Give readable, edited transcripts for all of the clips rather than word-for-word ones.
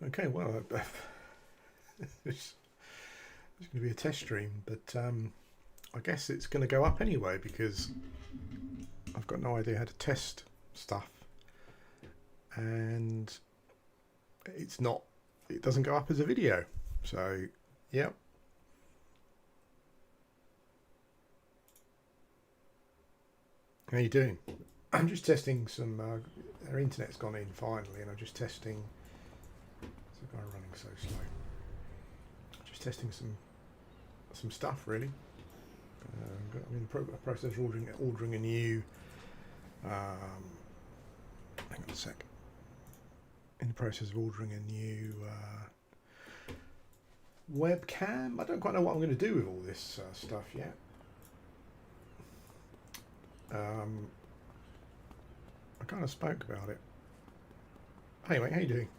Okay, well, it's going to be a test stream, but I guess it's going to go up anyway because I've got no idea how to test stuff, and it's not. It doesn't go up as a video. So, yeah. How you doing? I'm just testing some. Our internet's gone in finally, and I'm just testing. It's the guy running so slow. Just testing some stuff really. I'm in the process of ordering a new. Hang on a sec. In the process of ordering a new webcam. I don't quite know what I'm going to do with all this stuff yet. I kind of spoke about it. Anyway, how you doing?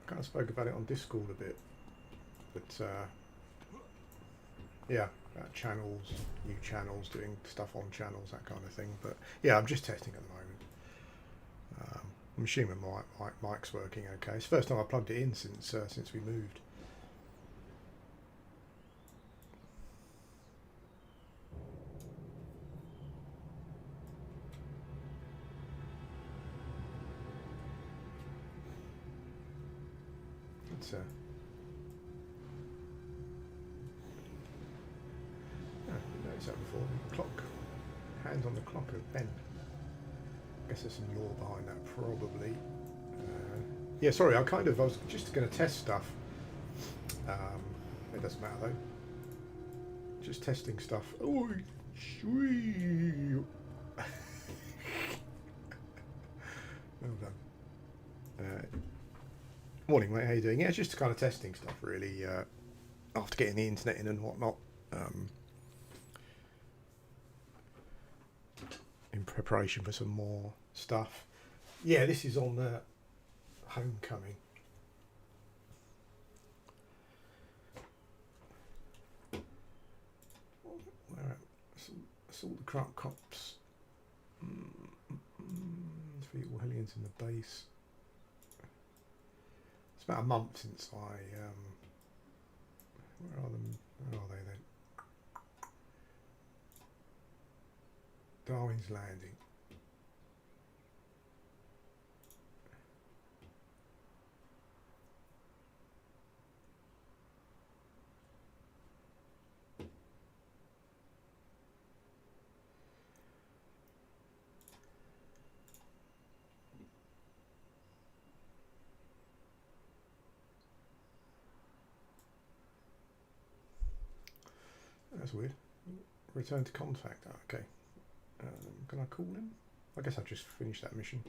I kind of spoke about it on Discord a bit, but yeah, about channels, new channels, doing stuff on channels, that kind of thing. But yeah, I'm just testing at the moment. I'm assuming my mic's working okay. It's the first time I plugged it in since we moved. It's I didn't notice that before. The clock, hands on the clock are bent. I guess there's some lore behind that, probably. Yeah, sorry, I was just going to test stuff. It doesn't matter though. Just testing stuff. Oh, sweet. Well done. Morning, mate. How you doing? Yeah, it's just kind of testing stuff, really. After getting the internet in and whatnot, in preparation for some more stuff. Yeah, this is on the Homecoming. Where assault the crop cops. 3 Orhellians in the base. It's about a month since I. Where are them? Where are they then? Darwin's Landing. That's weird. Return to contact. Oh, okay. Can I call him? I guess I've just finished that mission.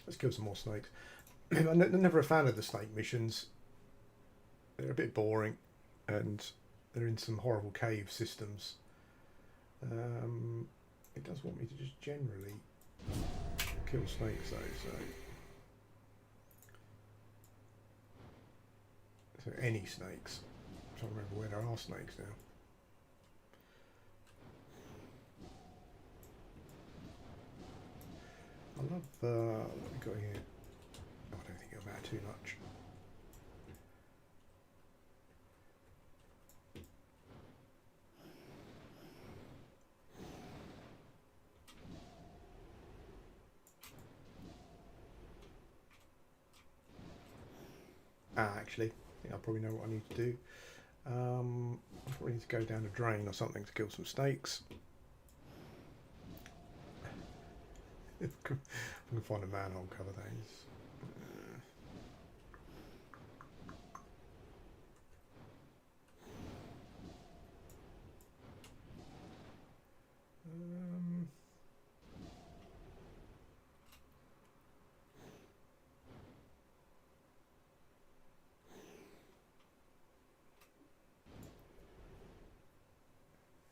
Let's kill some more snakes. I'm never a fan of the snake missions. They're a bit boring, and they're in some horrible cave systems. It does want me to just generally kill snakes though, so any snakes. I'm trying to remember where there are snakes now. I love what we got here. Oh, I don't think it'll matter too much. Actually, I think I probably know what I need to do. I probably need to go down a drain or something to kill some snakes. If I can find a manhole cover, that is.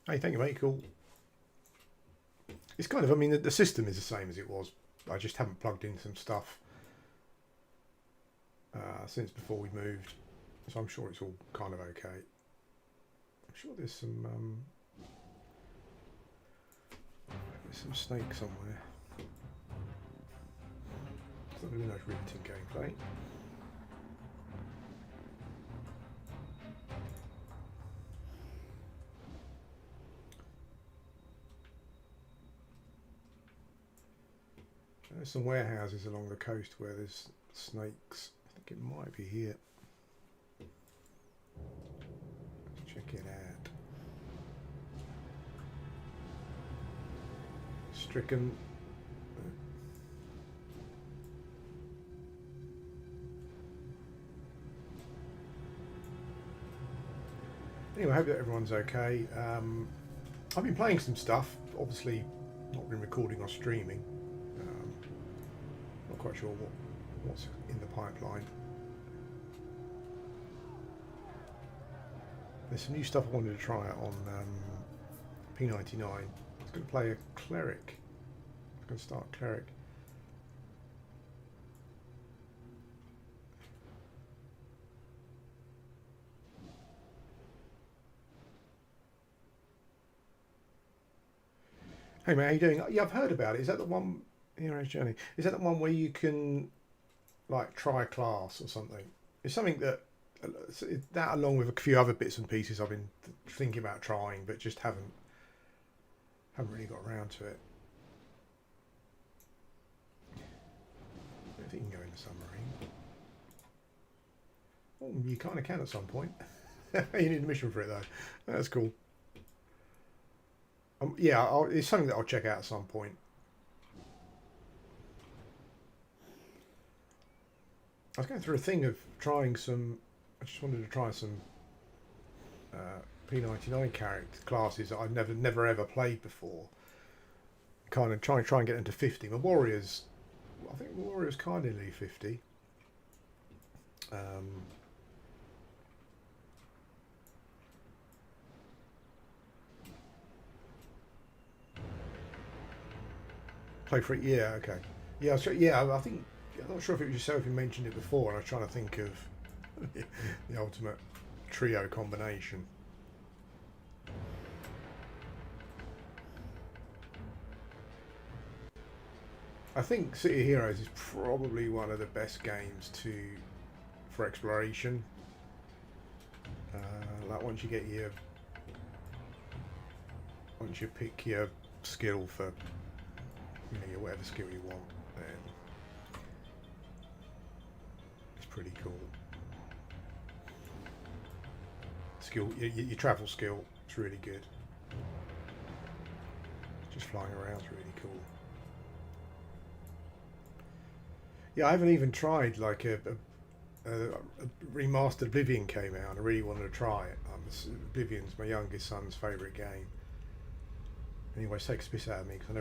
Hey, thank you, mate. Cool. It's kind of, I mean, the system is the same as it was. I just haven't plugged in some stuff since before we moved, so I'm sure it's all kind of okay. I'm sure there's some snake somewhere. It's not really nice riveting gameplay. There's some warehouses along the coast where there's snakes. I think it might be here. Let's check it out. Stricken. Anyway, I hope that everyone's okay. I've been playing some stuff. Obviously, not been recording or streaming. Not quite sure what's in the pipeline. There's some new stuff I wanted to try on P99. I was going to play a cleric. I was going to start cleric. Hey man, how you doing? Yeah, I've heard about it. Is that the one? Hero's Journey. Is that the one where you can like try a class or something? It's something that along with a few other bits and pieces I've been thinking about trying, but just haven't really got around to it. I don't think you can go in the submarine. Oh, you kind of can at some point. You need admission for it though. That's cool. Yeah, it's something that I'll check out at some point. I was going through a thing of trying some. I just wanted to try some P99 character classes that I've never ever played before. Kind of try and get into 50. My warriors, I think my warriors kind of nearly 50. Play for it, yeah, okay, yeah, I think I'm not sure if it was yourself who mentioned it before, and I was trying to think of the ultimate trio combination. I think City of Heroes is probably one of the best games for exploration. Like once you pick your skill for your whatever skill you want, then it's pretty cool. Your travel skill is really good. Just flying around is really cool. Yeah, I haven't even tried like a remastered Oblivion came out. I really wanted to try it. Oblivion's my youngest son's favourite game. Anyway, it takes a piss out of me because I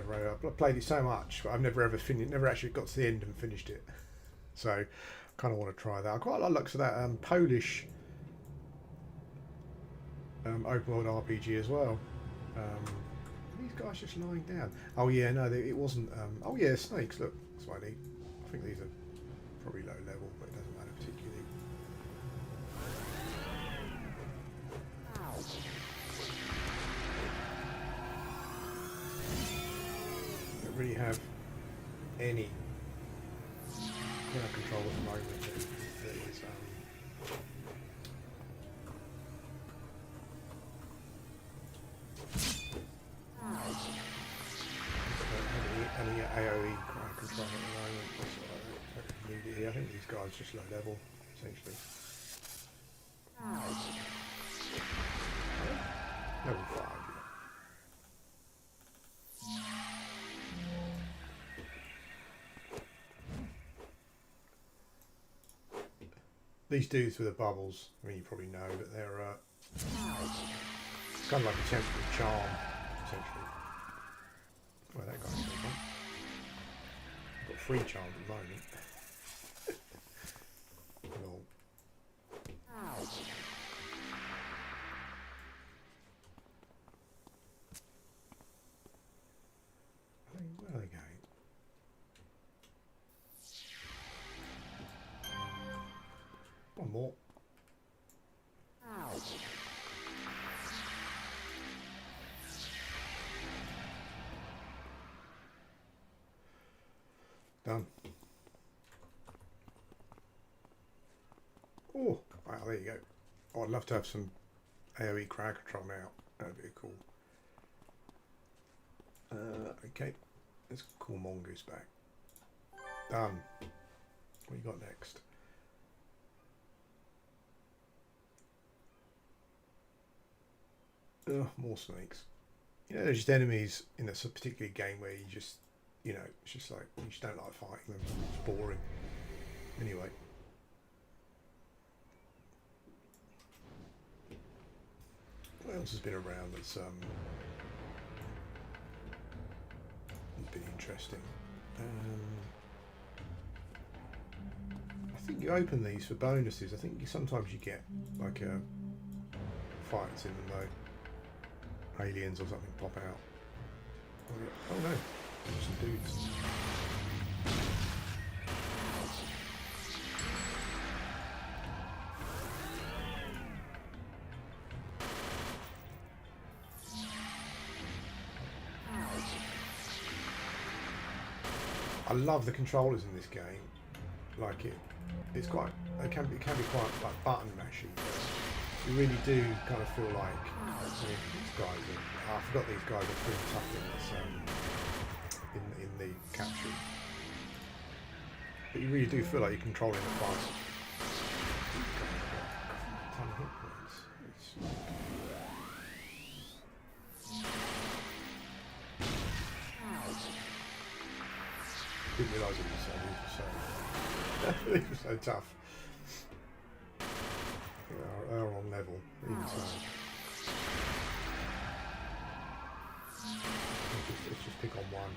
played it so much, but I've never actually got to the end and finished it. So, I kind of want to try that. I quite like the looks of that Polish open world RPG as well. These guys just lying down. Oh yeah, no, it wasn't. Oh yeah, snakes. Look, that's what I need. I think these are probably low level, but it doesn't matter particularly. Don't really have any control at the moment. There is any AOE control at the moment. I think these guys are just low level, essentially. Level 5. These dudes with the bubbles, I mean, you probably know that they're it's kind of like a temporary charm, essentially. Where that guy's come from. I've got 3 charms at the moment. Lol. more. Done. Oh, wow, there you go. Oh, I'd love to have some AoE crowd control now. That'd be cool. Okay, let's call Mongoose back. Done. What you got next? Oh, more snakes. You know, there's just enemies in a particular game where you just, you know, it's just like, you just don't like fighting them. It's boring. Anyway. What else has been around that's been interesting? I think you open these for bonuses. I think sometimes you get like a fights in them though. Aliens or something pop out. Oh no, there's some dudes. I love the controllers in this game. Like it's quite. It can be quite like button mashy. You really do kind of feel like these guys are. I forgot these guys are pretty tough in the capture. But you really do feel like you're controlling the fight. A ton of hit points. Didn't realise it was so. These were so tough. They are on level, even so. Let's just pick on one.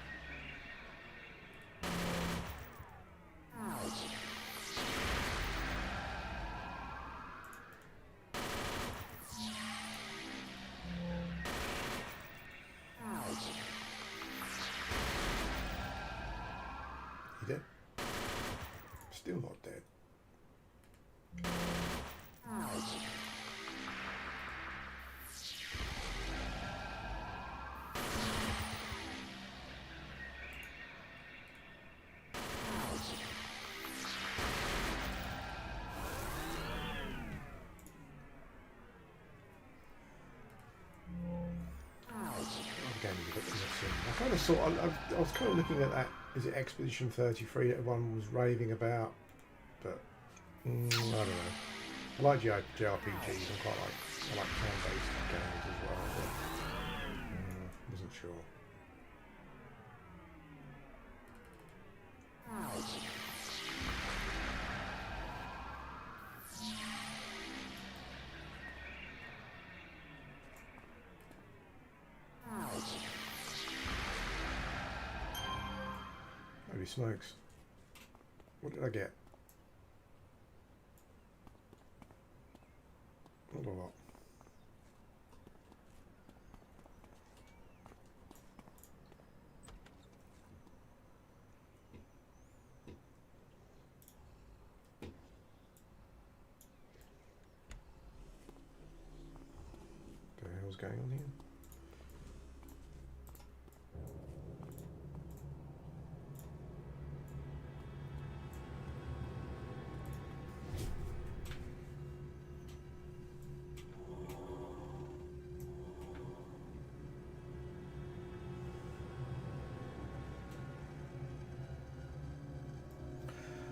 You dead? Still not dead. I kind of saw. I was kind of looking at that. Is it Expedition 33 that everyone was raving about? But I don't know. I like JRPGs. I like turn-based games as well. But wasn't sure. Holy smokes. What did I get? Not a lot. What the hell's going on here?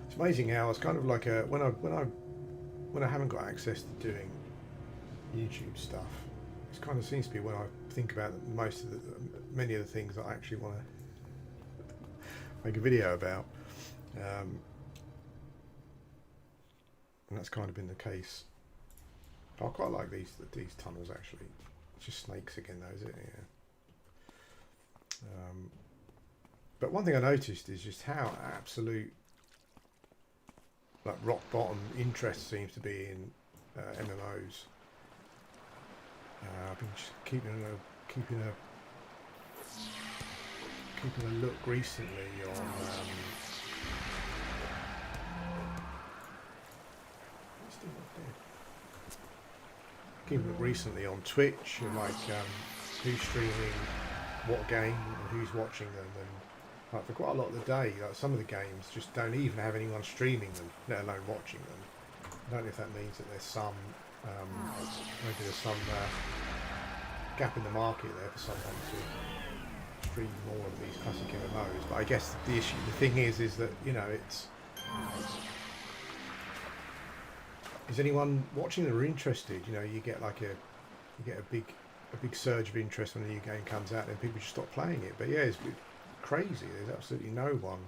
It's amazing how it's kind of like a when I haven't got access to doing YouTube stuff. It kind of seems to be when I think about many of the things that I actually want to make a video about, and that's kind of been the case. I quite like these tunnels actually. It's just snakes again, though, is it? Yeah. But one thing I noticed is just how absolute like rock bottom interest seems to be in MMOs. I've been just keeping a look recently on what's the one? keeping up recently on Twitch, and like who's streaming what game and who's watching them, and like for quite a lot of the day, like some of the games just don't even have anyone streaming them, let alone watching them. I don't know if that means that there's some maybe there's some gap in the market there for someone to stream more of these classic MMOs. But I guess the thing is that it's. Is anyone watching or interested? You get a big surge of interest when a new game comes out, and people just stop playing it. But yeah, it's crazy. There's absolutely no one.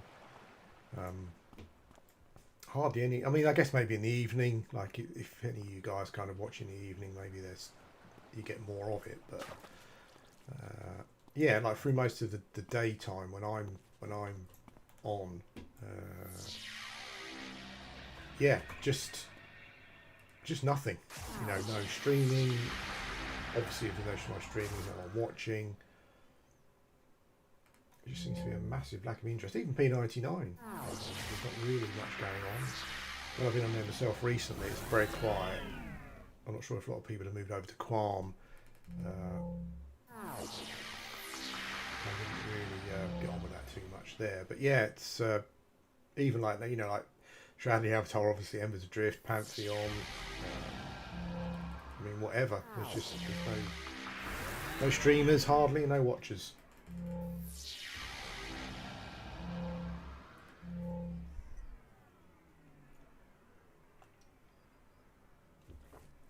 Hardly any. I mean, I guess maybe in the evening, like if any of you guys kind of watch in the evening, maybe you get more of it. But yeah, like through most of the daytime when I'm on, yeah, just nothing. No streaming. Obviously, if there's no streaming, no one watching. There just seems to be a massive lack of interest. Even P99, there's not really much going on. When I've been on there myself recently, it's very quiet. I'm not sure if a lot of people have moved over to Qualm. I didn't really get on with that too much there. But yeah, it's even like Shroudly Avatar, obviously, Embers Adrift, Pantheon. I mean, whatever. There's no streamers, hardly, no watchers.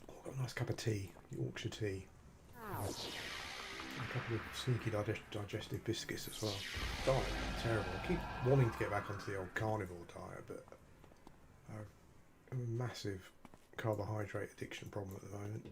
Oh, got a nice cup of tea, Yorkshire tea. A couple of sneaky digestive biscuits as well. Diet, terrible. I keep wanting to get back onto the old carnivore diet, but I have a massive carbohydrate addiction problem at the moment.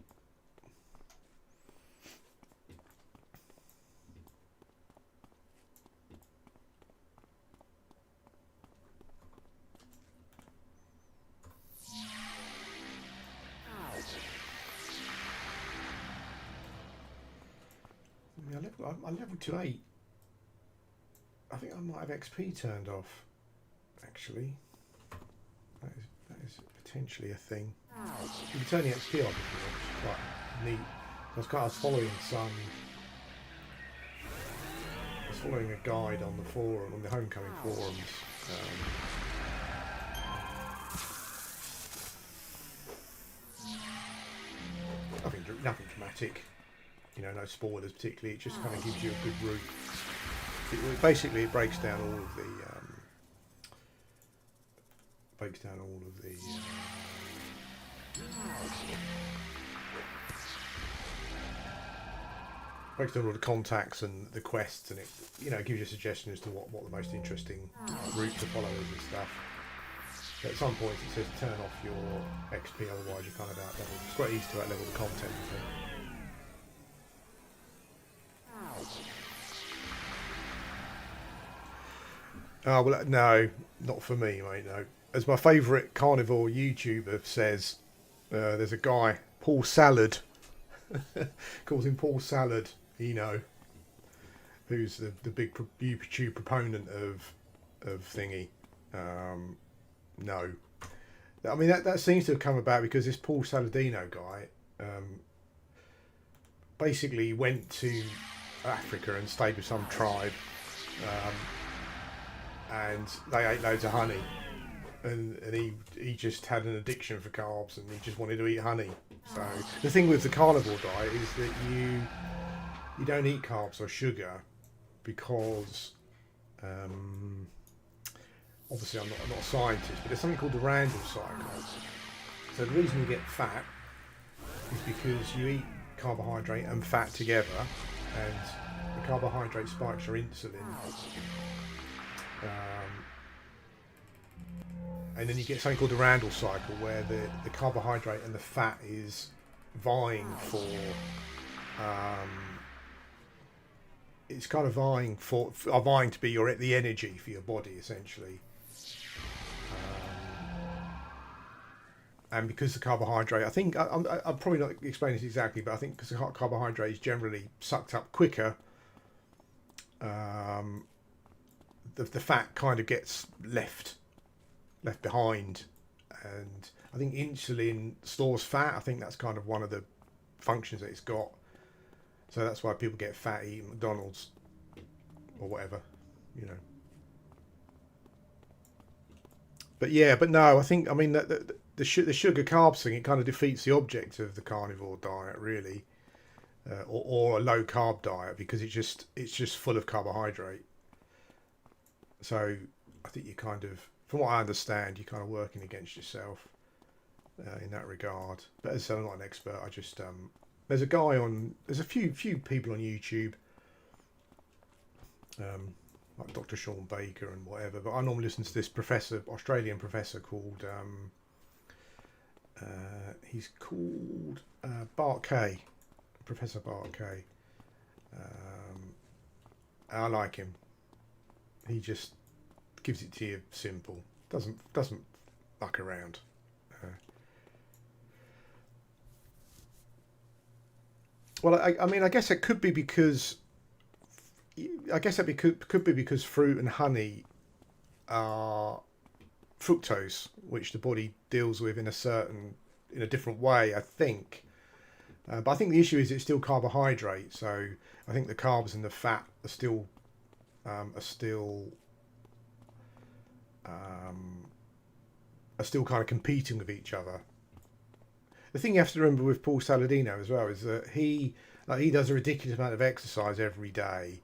I leveled to 8. I think I might have XP turned off, actually. That is potentially a thing. You can turn the XP off, which is quite neat. I was following a guide on the forum, on the Homecoming forums. Nothing dramatic. No spoilers particularly. It just kind of gives you a good route. Basically, it breaks down all of the contacts and the quests, and it gives you a suggestion as to what the most interesting route to follow is and stuff. But at some points it says turn off your XP, otherwise you're kind of out level. It's quite easy to out level the content, I think. Oh, well, no, not for me, mate, no. As my favourite carnivore YouTuber says, there's a guy, Paul Salad, calls him Paul Salad, who's the big YouTube proponent of thingy. No. I mean, that seems to have come about because this Paul Saladino guy basically went to Africa and stayed with some tribe. And they ate loads of honey, and he just had an addiction for carbs, and he just wanted to eat honey. So the thing with the carnivore diet is that you don't eat carbs or sugar because obviously I'm not a scientist, but there's something called the Randall cycle. So the reason you get fat is because you eat carbohydrate and fat together, and the carbohydrate spikes your insulin. And then you get something called the Randall cycle, where the carbohydrate and the fat is vying for it's kind of vying to be the energy for your body, essentially. And because the carbohydrate, I think I'm probably not explaining this exactly, but I think because the carbohydrate is generally sucked up quicker, the fat kind of gets left behind, and I think insulin stores fat. I think that's kind of one of the functions that it's got. So that's why people get fat eating McDonald's or whatever, you know. But yeah, but no, I think, I mean, the sugar carbs thing, it kind of defeats the object of the carnivore diet, really, or a low carb diet, because it's just full of carbohydrate. So I think you kind of, from what I understand, you're kind of working against yourself in that regard. But as I said, I'm not an expert. I just there's a few people on YouTube, like Dr. Sean Baker and whatever. But I normally listen to this Australian professor called he's called Bart Kay, Professor Bart Kay. I like him. He just gives it to you simple. Doesn't muck around. Well, I mean, I guess it could be because could be because fruit and honey are fructose, which the body deals with in a different way, I think. But I think the issue is it's still carbohydrate, so I think the carbs and the fat are still kind of competing with each other. The thing you have to remember with Paul Saladino as well is that he does a ridiculous amount of exercise every day.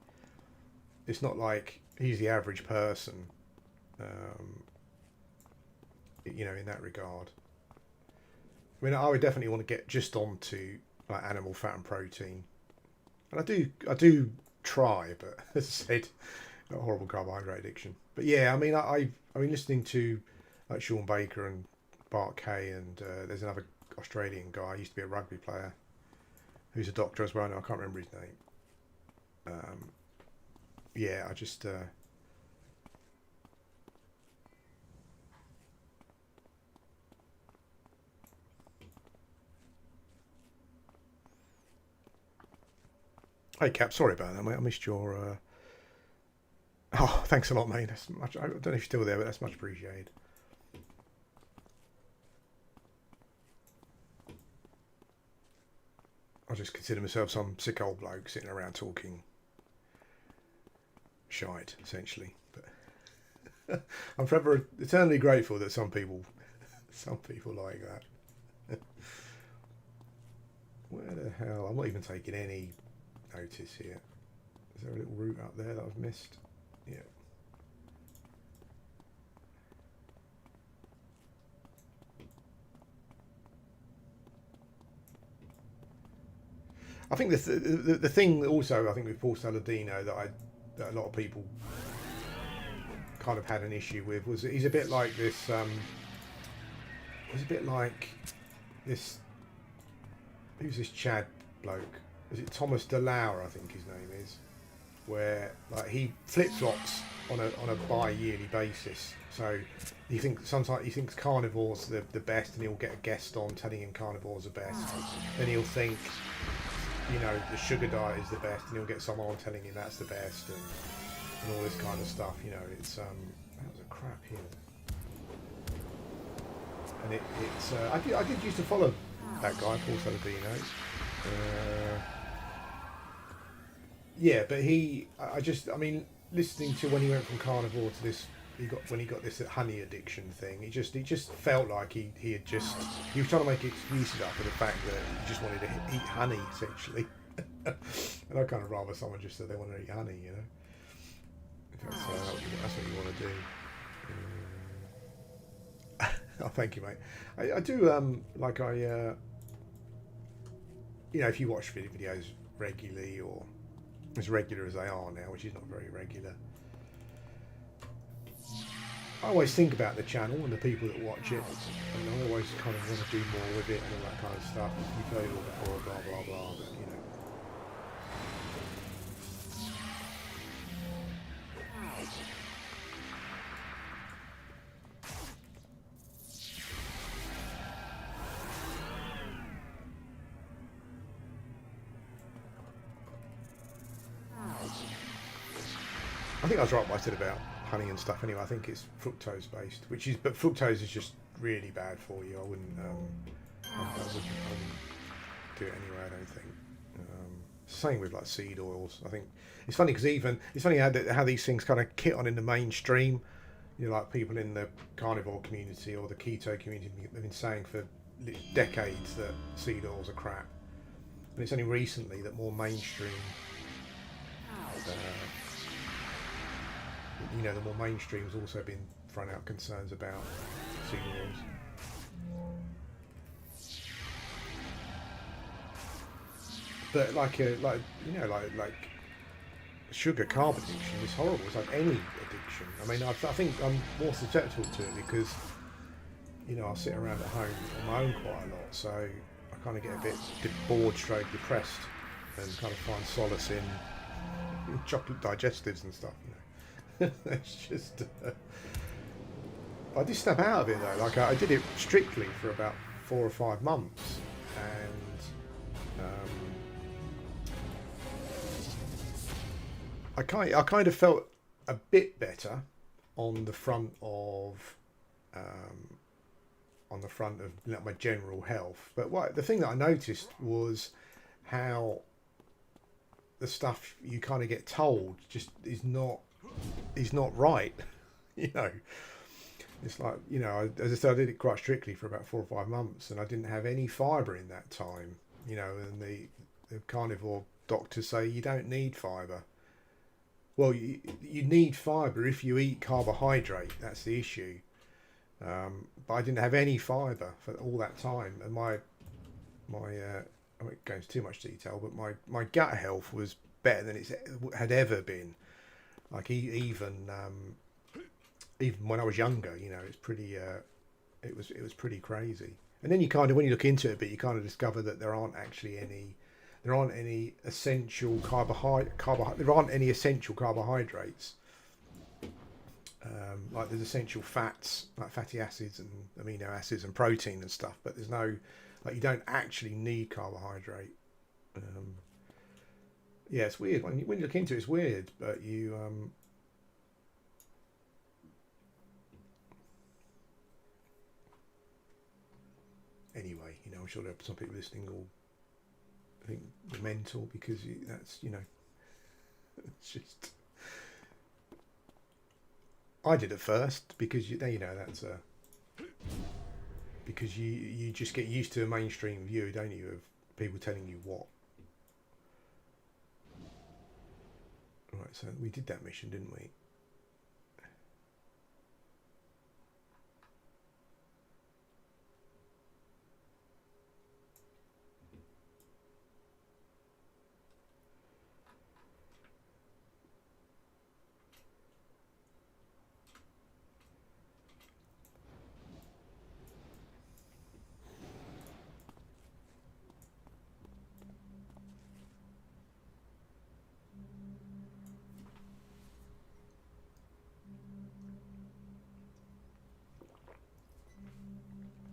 It's not like he's the average person, you know, in that regard. I mean, I would definitely want to get just onto like animal fat and protein, and I do try, but as I said, a horrible carbohydrate addiction. But yeah, I mean, I mean, listening to like Sean Baker and Bart Kay, and there's another Australian guy, used to be a rugby player, who's a doctor as well. No, I can't remember his name. Yeah, I just hey Cap, sorry about that, mate. I missed your oh, thanks a lot, mate. That's much. I don't know if you're still there, but that's much appreciated. I just consider myself some sick old bloke sitting around talking shite, essentially. But I'm forever eternally grateful that some people like that. Where the hell? I'm not even taking any notice here. Is there a little route up there that I've missed? Yeah. I think the thing also, I think with Paul Saladino that a lot of people kind of had an issue with was that he's a bit like this. He's a bit like this. Who's this Chad bloke? Is it Thomas DeLauer? I think his name is. Where like he flip flops on a bi-yearly basis. So sometimes he thinks carnivores are the best, and he'll get a guest on telling him carnivores are best. Then he'll think, you know, the sugar diet is the best, and he'll get someone on telling him that's the best, and all this kind of stuff. You know, it's that was a crap hill, and it's I did used to follow that guy Paul Saladino. Yeah, but I mean, listening to when he went from carnivore to this, when he got this honey addiction thing, it just felt like he was trying to make excuses up for the fact that he just wanted to eat honey, essentially. And I kind of rather someone just said they want to eat honey, you know. If that's what you want to do. Oh, thank you, mate. I do you know, if you watch videos regularly, or as regular as they are now, which is not very regular, I always think about the channel and the people that watch it, and I always kind of want to do more with it and all that kind of stuff. You've heard it all before, blah blah blah, but you know. I think I was right what I said about honey and stuff. Anyway, I think it's fructose based, but fructose is just really bad for you. I wouldn't. do it anyway. I don't think. Same with like seed oils. I think it's funny because even it's funny how these things kind of kit on in the mainstream. You know, like people in the carnivore community or the keto community have been saying for decades that seed oils are crap, and it's only recently that more mainstream, the more mainstream's also been thrown out concerns about seed oils. But like sugar carb addiction is horrible. It's like any addiction. I mean, I think I'm more susceptible to it because I sit around at home on my own quite a lot, so I kind of get a bit bored, stroke depressed, and kind of find solace in chocolate digestives and stuff. It's just. I did snap out of it though. Like I did it strictly for about 4 or 5 months, and I kind of felt a bit better on the front of my general health. But the thing that I noticed was how the stuff you kind of get told just is not right. It's like as I said, I did it quite strictly for about 4 or 5 months, and I didn't have any fibre in that time. And the carnivore doctors say you don't need fibre. Well, you need fibre if you eat carbohydrate. That's the issue. But I didn't have any fibre for all that time, and my I won't go into too much detail, but my gut health was better than it had ever been. Like even when I was younger, it's pretty. It was pretty crazy. And then you kind of, when you look into it a bit, you kind of discover that there aren't any essential there aren't any essential carbohydrates. Like there's essential fats, like fatty acids and amino acids and protein and stuff, but there's no, like, you don't actually need carbohydrate. Yeah, it's weird when you look into it. It's weird, but you anyway, I'm sure there are some people listening will think you're mental because that's it's just. I did at first because that's because you just get used to a mainstream view, don't you, of people telling you what. Right, so we did that mission, didn't we?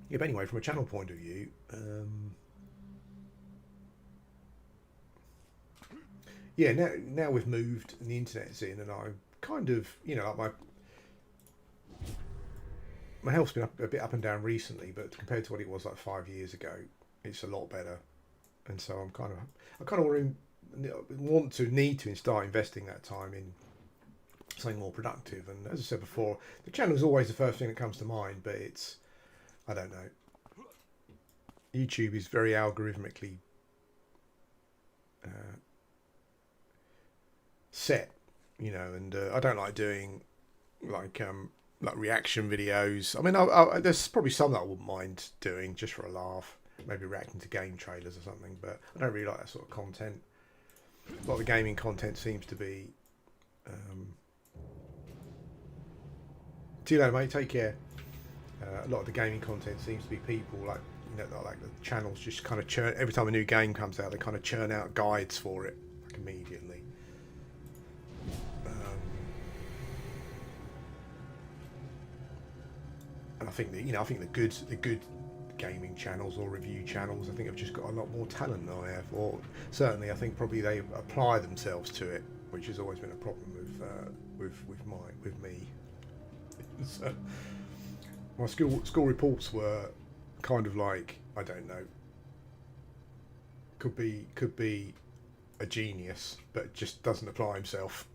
Yeah, but anyway, from a channel point of view, yeah, now we've moved and the internet's in, and I'm kind of, like my health's been a bit up and down recently, but compared to what it was like 5 years ago, it's a lot better. And so I kind of need to start investing that time in something more productive. And as I said before, the channel is always the first thing that comes to mind, but I don't know. YouTube is very algorithmically set, and I don't like doing like reaction videos. I mean, there's probably some that I wouldn't mind doing just for a laugh, maybe reacting to game trailers or something, but I don't really like that sort of content. A lot of the gaming content seems to be. See you later, mate. Take care. A lot of the gaming content seems to be people like the channels just kind of churn every time a new game comes out. They kind of churn out guides for it like immediately. And I think the good gaming channels or review channels, I think, have just got a lot more talent than I have, or certainly I think probably they apply themselves to it, which has always been a problem with me. So my school reports were kind of like, I don't know, could be a genius, but just doesn't apply himself.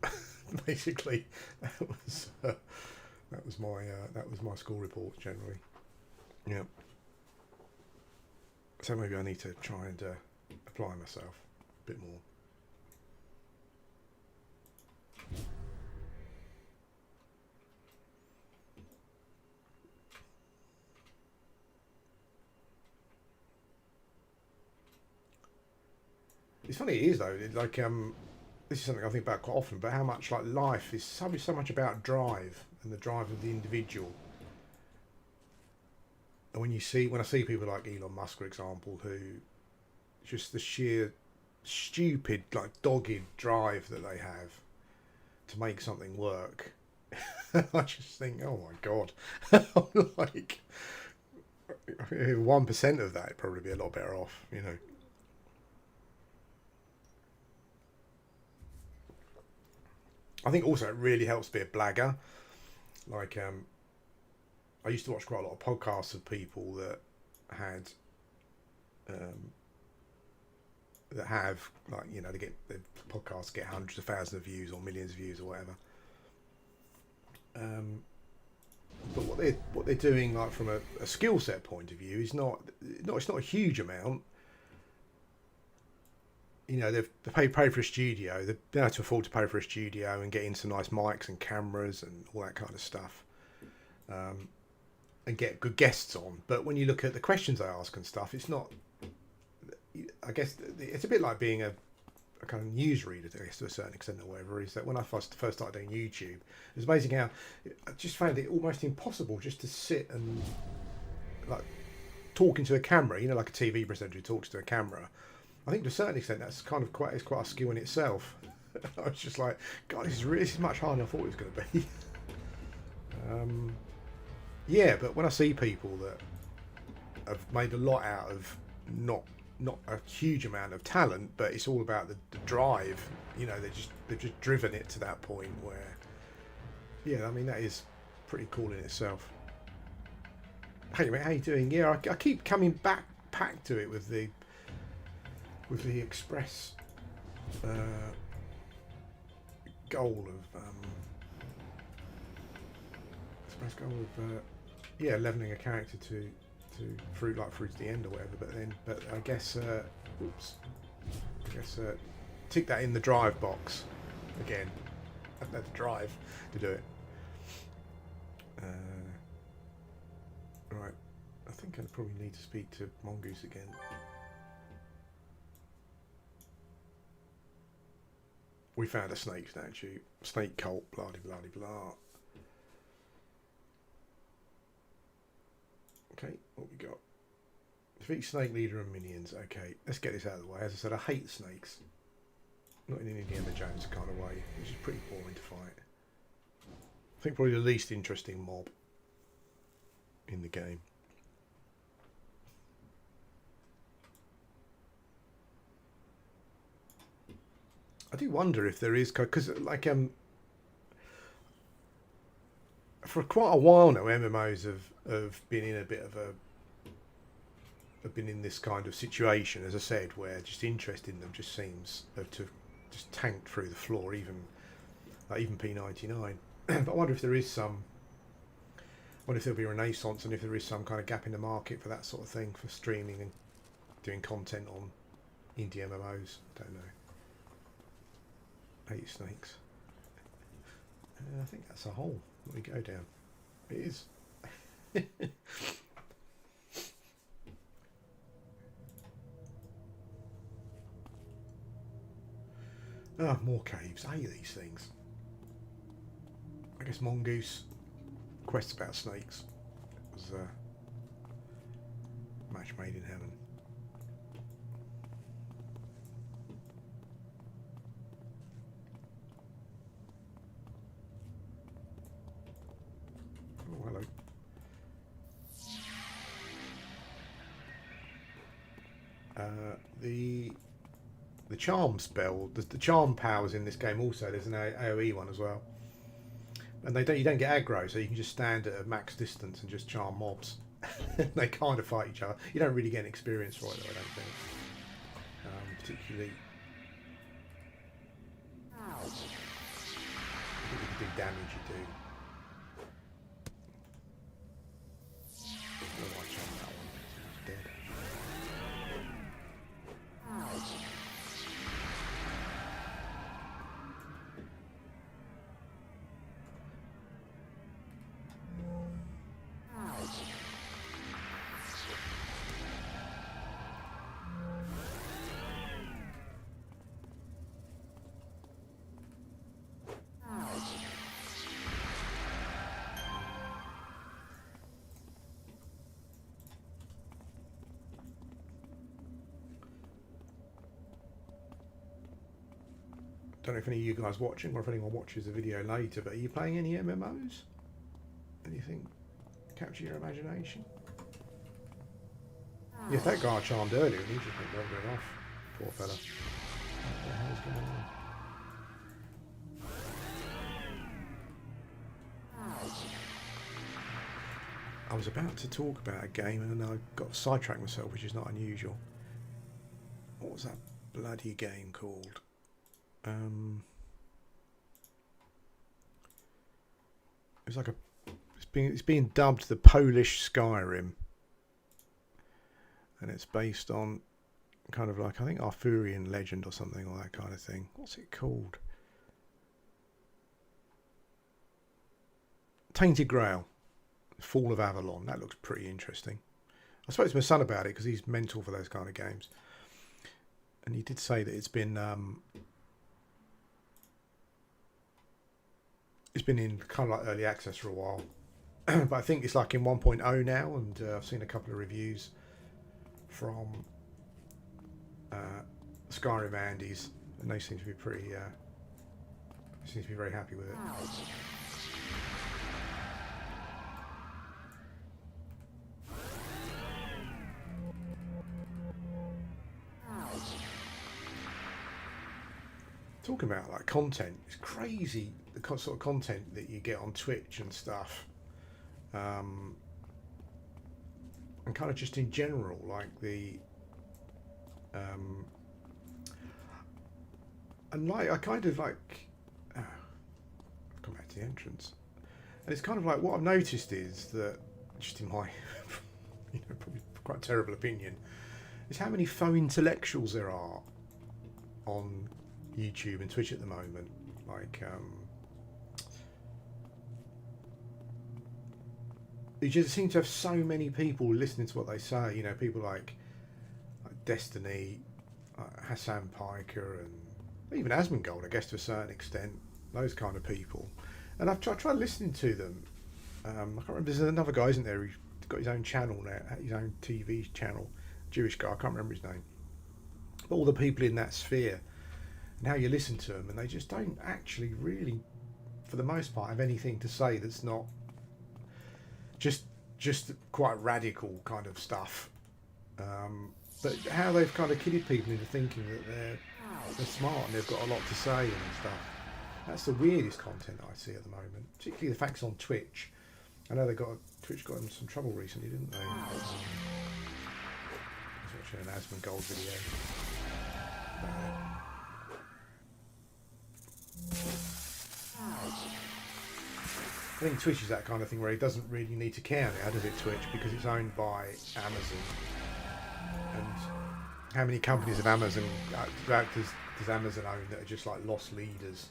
Basically, that was my school report generally. Yeah. So maybe I need to try and apply myself a bit more. It's funny, it is though. Like this is something I think about quite often. But how much like life is so much about drive and the drive of the individual. And when I see people like Elon Musk, for example, who just the sheer stupid, like dogged drive that they have to make something work, I just think, oh my god, like 1% of that would probably be a lot better off, you know. I think also it really helps to be a blagger. Like I used to watch quite a lot of podcasts of people that had um, that have, like, you know, they get the podcasts get hundreds of thousands of views or millions of views or whatever. But what they're doing, like from a skill set point of view, is not it's not a huge amount. You know, they pay for a studio. They have to afford to pay for a studio and get into nice mics and cameras and all that kind of stuff, and get good guests on. But when you look at the questions they ask and stuff, it's not. I guess it's a bit like being a kind of newsreader, I guess, to a certain extent, or whatever. Is that when I first started doing YouTube, it was amazing how I just found it almost impossible just to sit and like talking to a camera. You know, like a TV presenter who talks to a camera. I think to a certain extent that's kind of quite a skill in itself. I was just like, God, this is much harder than I thought it was going to be. Yeah, but when I see people that have made a lot out of not a huge amount of talent, but it's all about the drive. You know, they've just driven it to that point where, yeah, I mean that is pretty cool in itself. Hey mate, how you doing? Yeah, I keep coming back to it with the express goal of yeah, leveling a character to through to the end or whatever. But I guess tick that in the drive box again. I've had to drive to do it. Right, I think I probably need to speak to Mongoose again. We found a snake statue, snake cult, blah blah blah blah. Okay, what we got? Defeat snake leader and minions. Okay, let's get this out of the way. As I said, I hate snakes. Not in an Indiana Jones kind of way, which is pretty boring to fight. I think probably the least interesting mob in the game. I do wonder if there is, because like for quite a while now, MMOs have been in a bit of have been in this kind of situation, as I said, where just interest in them just seems to just tanked through the floor, even P99. But I wonder if there is some. I wonder if there'll be a renaissance, and if there is some kind of gap in the market for that sort of thing, for streaming and doing content on indie MMOs. I don't know. 8 snakes. I think that's a hole that we go down. It is. Ah, more caves. I hate these things. I guess Mongoose quests about snakes was a match made in heaven. Oh, hello. The charm spell, the charm powers in this game also. There's an AOE one as well, and you don't get aggro, so you can just stand at a max distance and just charm mobs. They kind of fight each other. You don't really get an experience for it, though, I don't think. particularly. If you can do damage, you do. I don't know why I charmed that one. It's dead. Don't know if any of you guys watching or if anyone watches the video later, but are you playing any MMOs? Anything capture your imagination? Yes, that guy I charmed earlier and he just went wandering off. Poor fella. What the hell's going on? I was about to talk about a game and then I got sidetracked myself, which is not unusual. What was that bloody game called? It's like it's being dubbed the Polish Skyrim, and it's based on kind of like, I think, Arthurian legend or something, or that kind of thing. What's it called? Tainted Grail, Fall of Avalon. That looks pretty interesting. I spoke to my son about it because he's mental for those kind of games, and he did say that it's been in kind of like early access for a while, but I think it's like in 1.0 now, and I've seen a couple of reviews from Skyrim Andes, and they seem to be pretty seem to be very happy with it. Talking about like content, it's crazy the sort of content that you get on Twitch and stuff, and kind of just in general, like the and like I kind of like I've come back to the entrance, and it's kind of like what I've noticed is that, just in my probably quite terrible opinion, is how many faux intellectuals there are on YouTube and Twitch at the moment. Like you just seem to have so many people listening to what they say. People like Destiny, Hassan Piker, and even Asmongold, I guess, to a certain extent. Those kind of people. And I've tried listening to them. I can't remember. There's another guy, isn't there? Who's got his own channel now, his own TV channel. Jewish guy. I can't remember his name. But all the people in that sphere. And how you listen to them, and they just don't actually really, for the most part, have anything to say that's not just quite radical kind of stuff. But how they've kind of kidded people into thinking that they're smart and they've got a lot to say and stuff. That's the weirdest content I see at the moment, particularly the facts on Twitch. I know Twitch got in some trouble recently, didn't they? I was watching an Asmongold video about it. I think Twitch is that kind of thing where it doesn't really need to care now, does it, Twitch? Because it's owned by Amazon. And how many companies of Amazon does Amazon own that are just like lost leaders?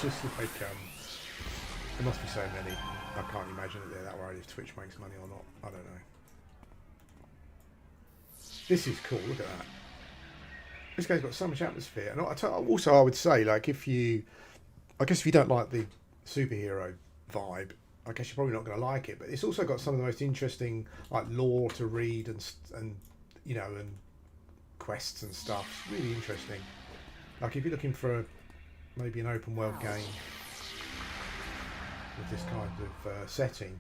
Just like there must be so many. I can't imagine that they're that worried if Twitch makes money or not. I don't know. This is cool. Look at that. This guy's got so much atmosphere. And also, I would say, like, if you don't like the superhero vibe, I guess you're probably not going to like it. But it's also got some of the most interesting, like, lore to read and quests and stuff. It's really interesting. Like, if you're looking for maybe an open world game with this kind of setting,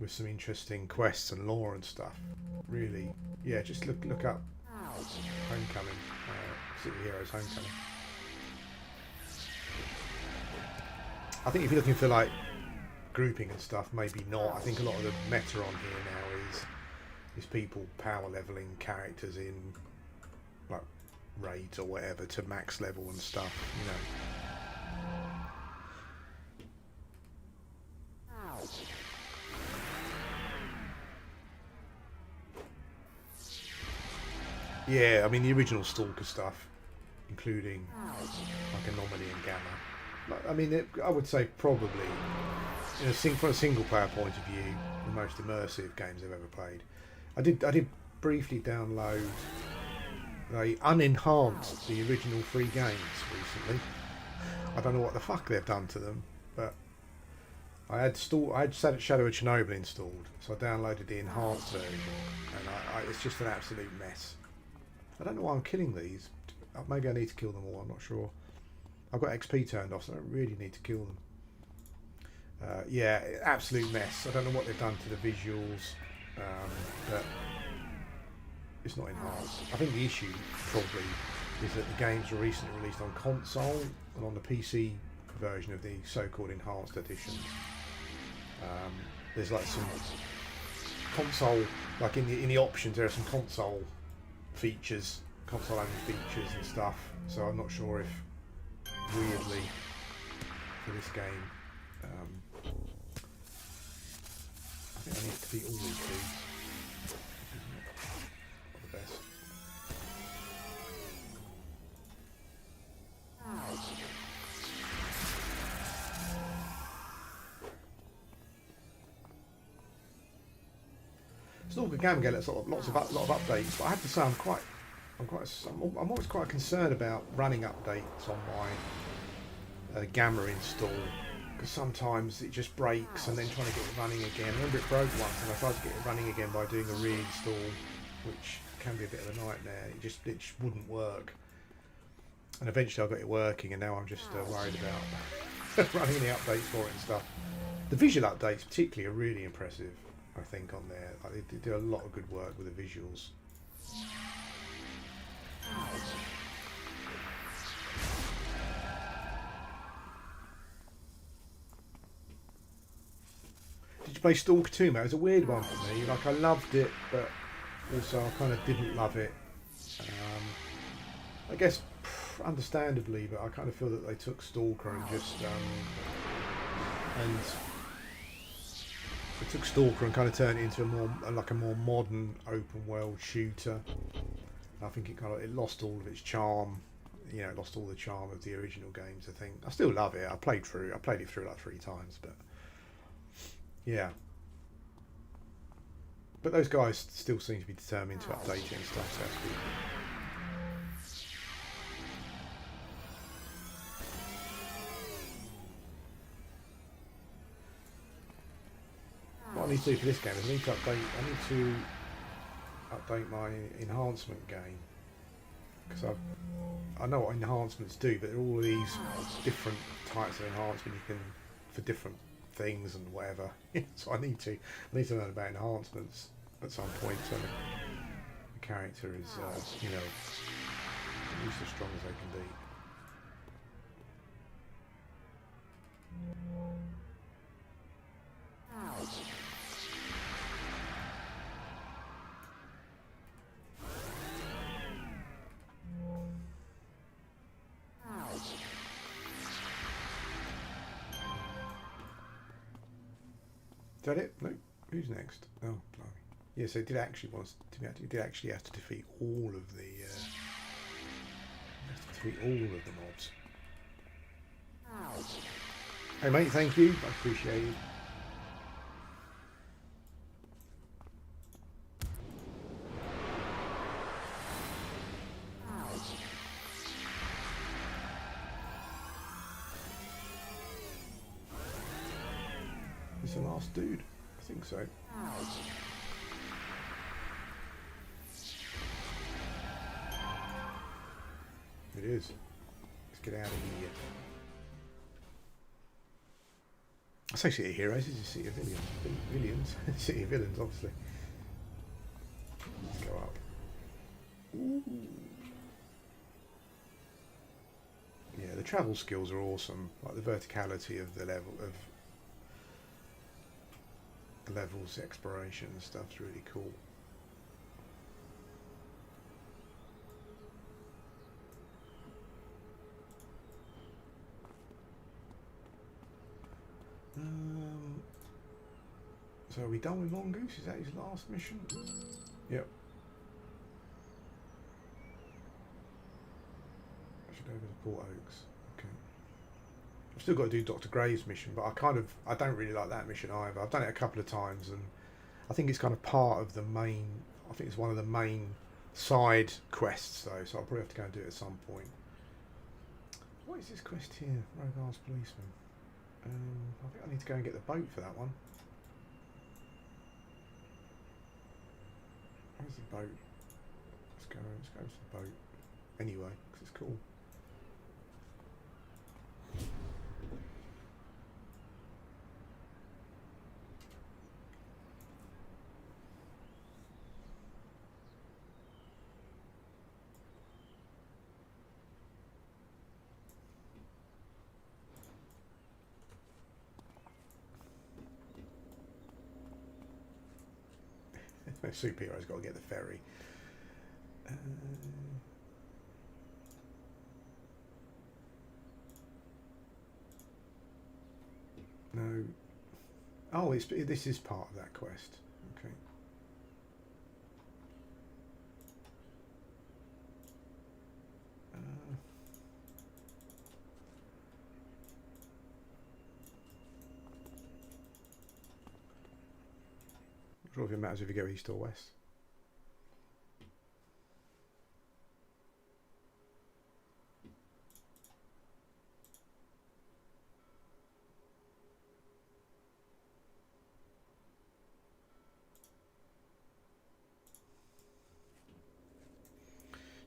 with some interesting quests and lore and stuff, really, yeah, just look up Homecoming. City Heroes Homecoming. I think if you're looking for like grouping and stuff, maybe not. I think a lot of the meta on here now is people power leveling characters in like raids or whatever to max level and stuff, you know. Yeah, I mean the original Stalker stuff, including like Anomaly and Gamma. Like, I mean, I would say probably, from a single player point of view, the most immersive games I've ever played. I did briefly download. They unenhanced the original 3 games recently. I don't know what the fuck they've done to them, but I had Shadow of Chernobyl installed, so I downloaded the enhanced version, and it's just an absolute mess. I don't know why I'm killing these. Maybe I need to kill them all. I'm not sure. I've got XP turned off, so I don't really need to kill them. Yeah, absolute mess. I don't know what they've done to the visuals, but it's not enhanced. I think the issue probably is that the games were recently released on console and on the PC version of the so-called enhanced editions. There's like some console, like in the options, there are some console features, console-only features and stuff. So I'm not sure if weirdly for this game, I think I need to defeat all these dudes. Not the best. Stalker can get lots of updates, but I have to say I'm always quite concerned about running updates on my Gamma install, because sometimes it just breaks and then trying to get it running again. I remember it broke once and I tried to get it running again by doing a reinstall, which can be a bit of a nightmare. It just wouldn't work. And eventually I got it working, and now I'm just worried about running the updates for it and stuff. The visual updates particularly are really impressive, I think, on there. Like, they do a lot of good work with the visuals. Did you play Stalker 2, mate? It was a weird one for me. Like, I loved it, but also I kind of didn't love it. I guess understandably, but I kind of feel that they took Stalker and just kind of turned it into a more modern open world shooter. I think it lost all of its charm. You know, it lost all the charm of the original games. I think I still love it. I played it through like 3 times, but yeah. But those guys still seem to be determined to update it and stuff. So that's good. What I need to do for this game is I need to update my enhancement game, because I know what enhancements do, but there are all of these different types of enhancement you can for different things and whatever. So I need to learn about enhancements at some point, so the character is at least as strong as they can be. Is that it? No. Who's next? Oh, blimey. Yeah, so it did actually have to defeat all of the mobs. Hey mate, thank you. I appreciate it. Is the last dude? I think so. It is. Let's get out of here. I say City of Heroes, it's a City of Villains. City of Villains, obviously. Let's go up. Ooh. Yeah, the travel skills are awesome. Like the verticality of the levels, exploration and stuff's really cool. So are we done with Mongoose? Is that his last mission? Yep. I should go over to Port Oaks. Okay. I've still got to do Dr. Graves' mission, but I don't really like that mission either. I've done it a couple of times, and I think it's kind of part of the main. I think it's one of the main side quests, though, so I'll probably have to go and do it at some point. What is this quest here? Rogar's policeman. I think I need to go and get the boat for that one. Where's the boat? Let's go to the boat. Anyway, because it's cool. Superhero's got to get the ferry. No. Oh, this is part of that quest. Okay. Not sure if it matters if you go east or west.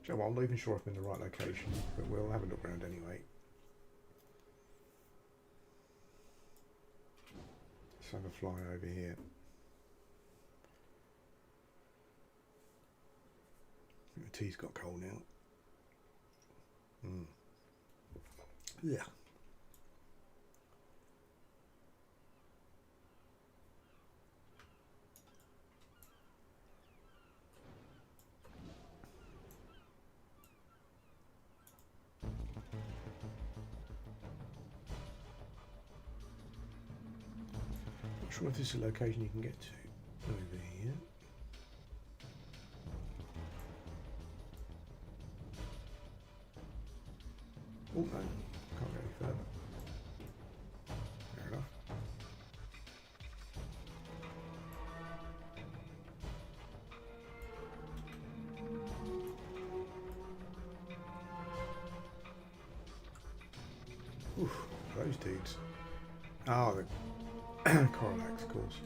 Well, I'm not even sure if I'm in the right location, but we'll have a look around anyway. Let's have a fly over here. The tea's got cold now. Yeah. Not sure if this is a location you can get to. Over here. Oh no, can't go any further. Fair enough. Oof, those dudes. Oh, the Corilax, of course.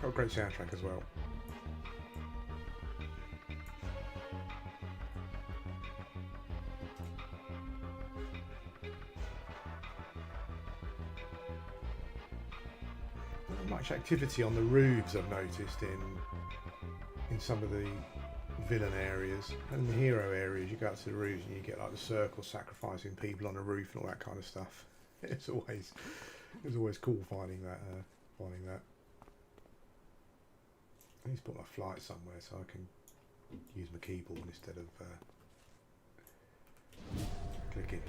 Got a great soundtrack as well. Not much activity on the roofs I've noticed in some of the villain areas and the hero areas. You go out to the roofs and you get like the circle sacrificing people on the roof and all that kind of stuff. It's always cool finding that. I need to put my flight somewhere so I can use my keyboard instead of clicking.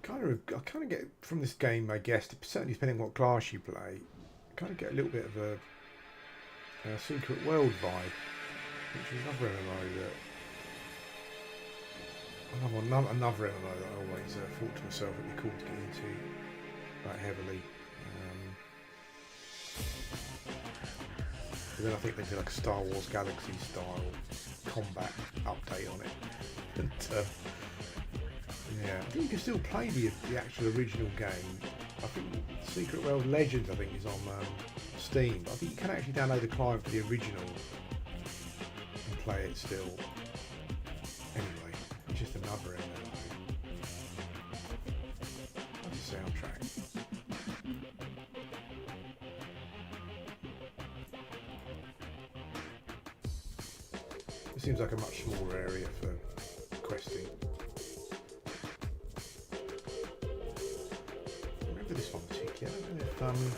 I kind of get from this game, I guess, certainly depending on what class you play, kind of get a little bit of a Secret World vibe, which is another MMO that Another MMO that I always thought to myself it'd be cool to get into quite heavily. But then I think they did like a Star Wars Galaxy style combat update on it. And, yeah, I think you can still play the actual original game. I think Secret World Legends, I think, is on Steam. But I think you can actually download the client for the original and play it still. Anyway, it's just another MMO. That's the soundtrack. It seems like a much smaller area for questing. I remember this one particularly. I don't know if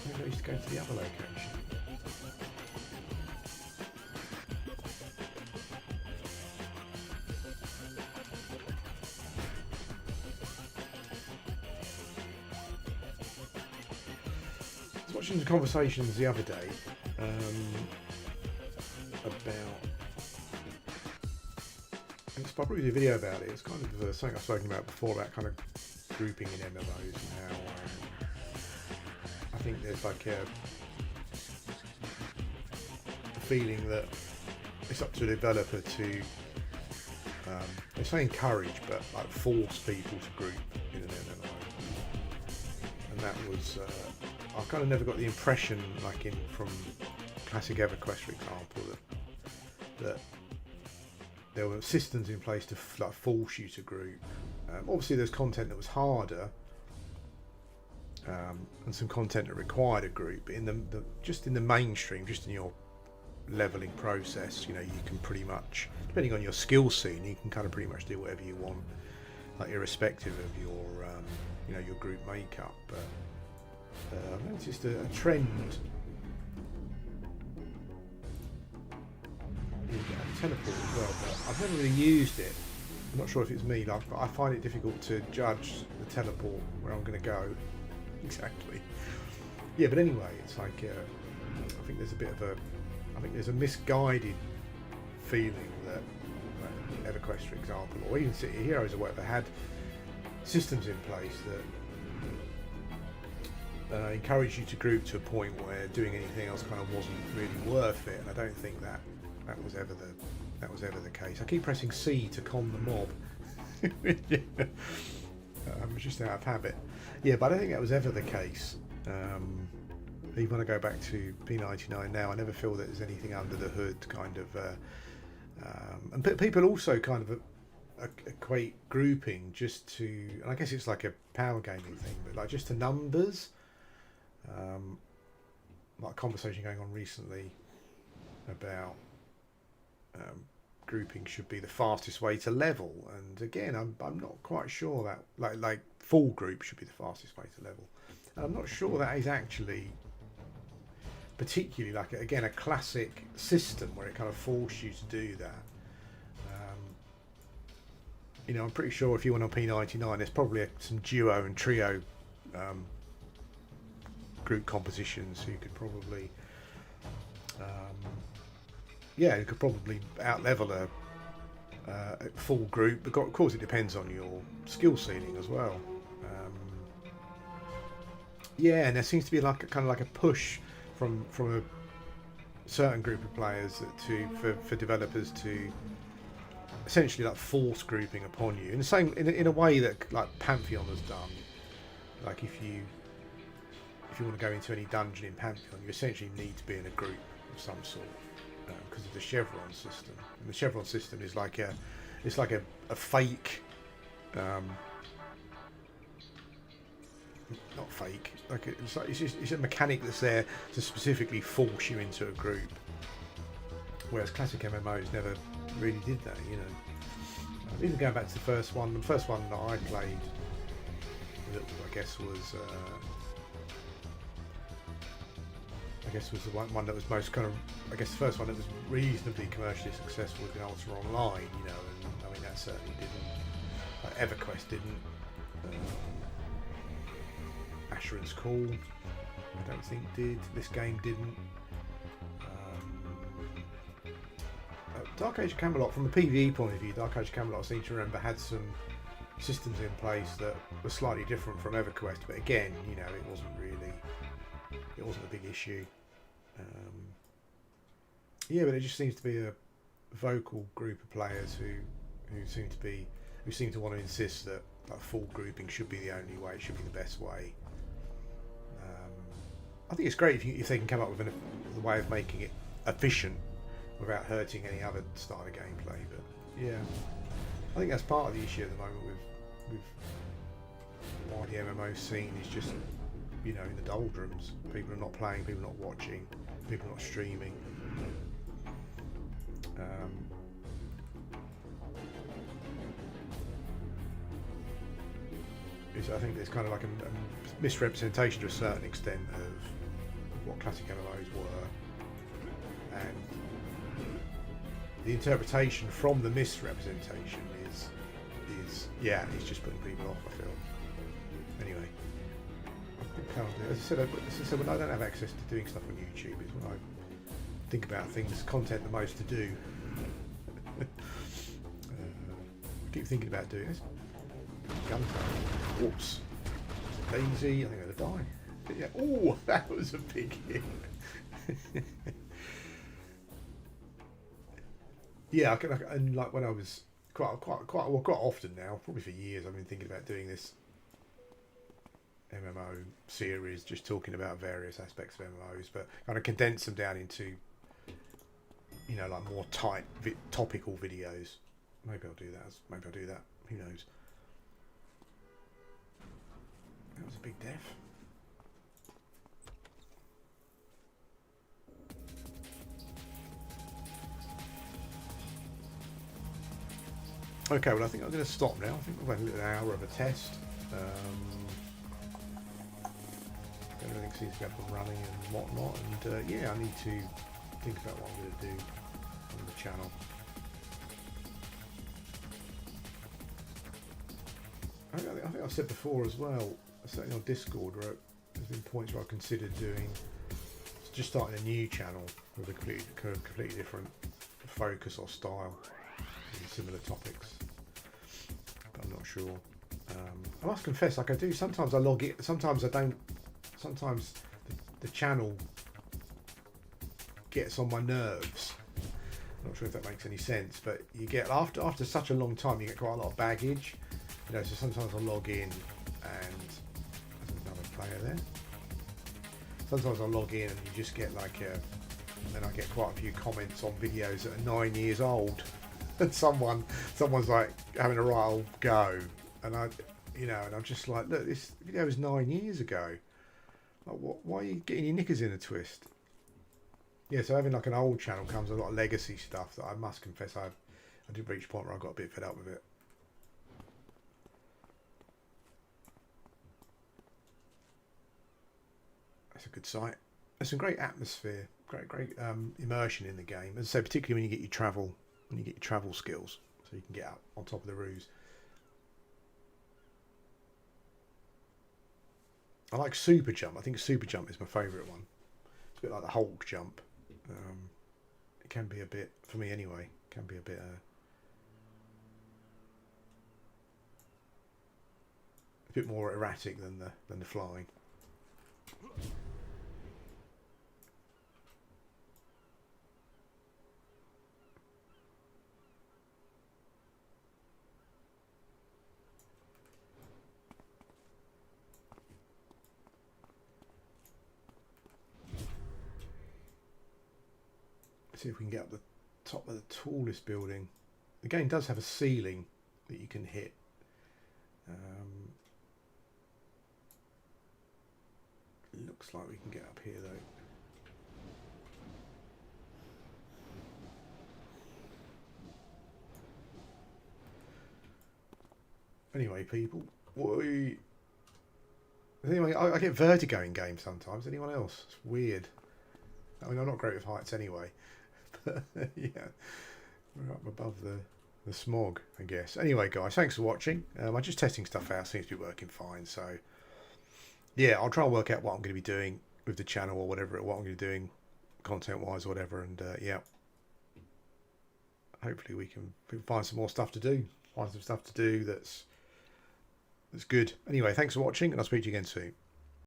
maybe I used to go to the other location. I was watching the conversations the other day about, and it's probably a video about it. It's kind of something I've spoken about before about kind of grouping in MMOs and how I think there's like a feeling that it's up to the developer to they say encourage, but like force people to group in an MMO, and that was I kind of never got the impression, like from classic EverQuest, for example, that there were systems in place to like force you to group. Obviously, there's content that was harder, and some content that required a group. But in the just in the mainstream, just in your leveling process, you know, you can pretty much, depending on your skill scene, you can kind of pretty much do whatever you want, like irrespective of your you know, your group makeup. But I've noticed a trend. Teleport as well, but I've never really used it. I'm not sure if it's me, like, but I find it difficult to judge the teleport where I'm going to go exactly. Yeah, but anyway, it's like I think there's a bit of a, I think there's a misguided feeling that EverQuest, for example, or even City of Heroes or whatever, had systems in place that encouraged you to group to a point where doing anything else kind of wasn't really worth it. And I don't think that was ever the case. I keep pressing C to calm the mob. It's just out of habit. Yeah, but I don't think that was ever the case. Even when I go back to P99 now, I never feel that there's anything under the hood kind of. And people also kind of equate grouping just to, and I guess it's like a power gaming thing, but like just to numbers. Like a conversation going on recently about grouping should be the fastest way to level, and again, I'm not quite sure that like full group should be the fastest way to level, and I'm not sure that is actually particularly like again a classic system where it kind of forces you to do that. You know, I'm pretty sure if you went on P99, there's probably some duo and trio group compositions, so you could probably yeah, you could probably out-level a full group, but of course it depends on your skill ceiling as well. Yeah, and there seems to be like kind of like a push from a certain group of players for developers to essentially like force grouping upon you, in the same in a way that like Pantheon has done. Like if you want to go into any dungeon in Pantheon, you essentially need to be in a group of some sort. Because of the Chevron system, and the Chevron system is like a fake, not fake, like it's a mechanic that's there to specifically force you into a group. Whereas classic MMOs never really did that, you know. Even going back to the first one that I played, that I guess was the one that was most kind of, I guess the first one that was reasonably commercially successful with Ultra Online, you know, and I mean that certainly didn't, like EverQuest didn't, Asheron's Call I don't think did, this game didn't, Dark Age of Camelot, from a PvE point of view, Dark Age of Camelot, I seem to remember, had some systems in place that were slightly different from EverQuest, but again, you know, it wasn't a big issue. Yeah, but it just seems to be a vocal group of players who seem to want to insist that like full grouping should be the only way, it should be the best way. I think it's great if they can come up with a way of making it efficient without hurting any other style of gameplay. But yeah, I think that's part of the issue at the moment with why the MMO scene is just, you know, in the doldrums. People are not playing, people are not watching, people are not streaming. I think there's kind of like a misrepresentation to a certain extent of what classic MMOs were, and the interpretation from the misrepresentation is it's just putting people off, I feel. Anyway, as I said, when I don't have access to doing stuff on YouTube, is when I think about content the most to do. I keep thinking about doing this. Gunpowder. Whoops. Daisy. I think I'm gonna die. But yeah. Oh, that was a big hit. Yeah, and like when I was quite often now, probably for years, I've been thinking about doing this MMO series, just talking about various aspects of MMOs, but kind of condense them down into, you know, like more tight topical videos. Maybe I'll do that. Who knows? That was a big death. Okay, well I think I'm going to stop now. I think we've had an hour of a test. Everything seems to be up and running and whatnot, and yeah, I need to think about what I'm going to do on the channel. I think I've said before as well, certainly on Discord, where there's been points where I considered just starting a new channel with a completely different focus or style in similar topics, but I'm not sure. I must confess, like I do, sometimes I log it, sometimes I don't, sometimes the channel gets on my nerves. I'm not sure if that makes any sense, but you get, after such a long time, you get quite a lot of baggage. You know, so sometimes I'll log in and there's another player there. Sometimes I'll log in and you just get like then I get quite a few comments on videos that are 9 years old, and someone's like having a right old go, and and I'm just like, look, this video was 9 years ago. Like, why are you getting your knickers in a twist? Yeah, so having like an old channel comes with a lot of legacy stuff that I must confess I did reach a point where I got a bit fed up with it. That's a good site. There's some great atmosphere, great immersion in the game. As I say, particularly when you get your travel skills, so you can get up on top of the roofs. I like super jump. I think super jump is my favourite one. It's a bit like the Hulk jump. It can be a bit, for me anyway, can be a bit more erratic than the flying. See if we can get up the top of the tallest building. The game does have a ceiling that you can hit. Looks like we can get up here though. Anyway, people, anyway, I get vertigo in games sometimes. Anyone else? It's weird. I mean, I'm not great with heights anyway. But yeah, we're up above the smog, I guess. Anyway, guys, thanks for watching. I'm just testing stuff out. Seems to be working fine. So yeah, I'll try and work out what I'm going to be doing with the channel or whatever, what I'm going to be doing content-wise or whatever. And yeah. hopefully we can find some more stuff to do. Find some stuff to do that's good. Anyway, thanks for watching, and I'll speak to you again soon.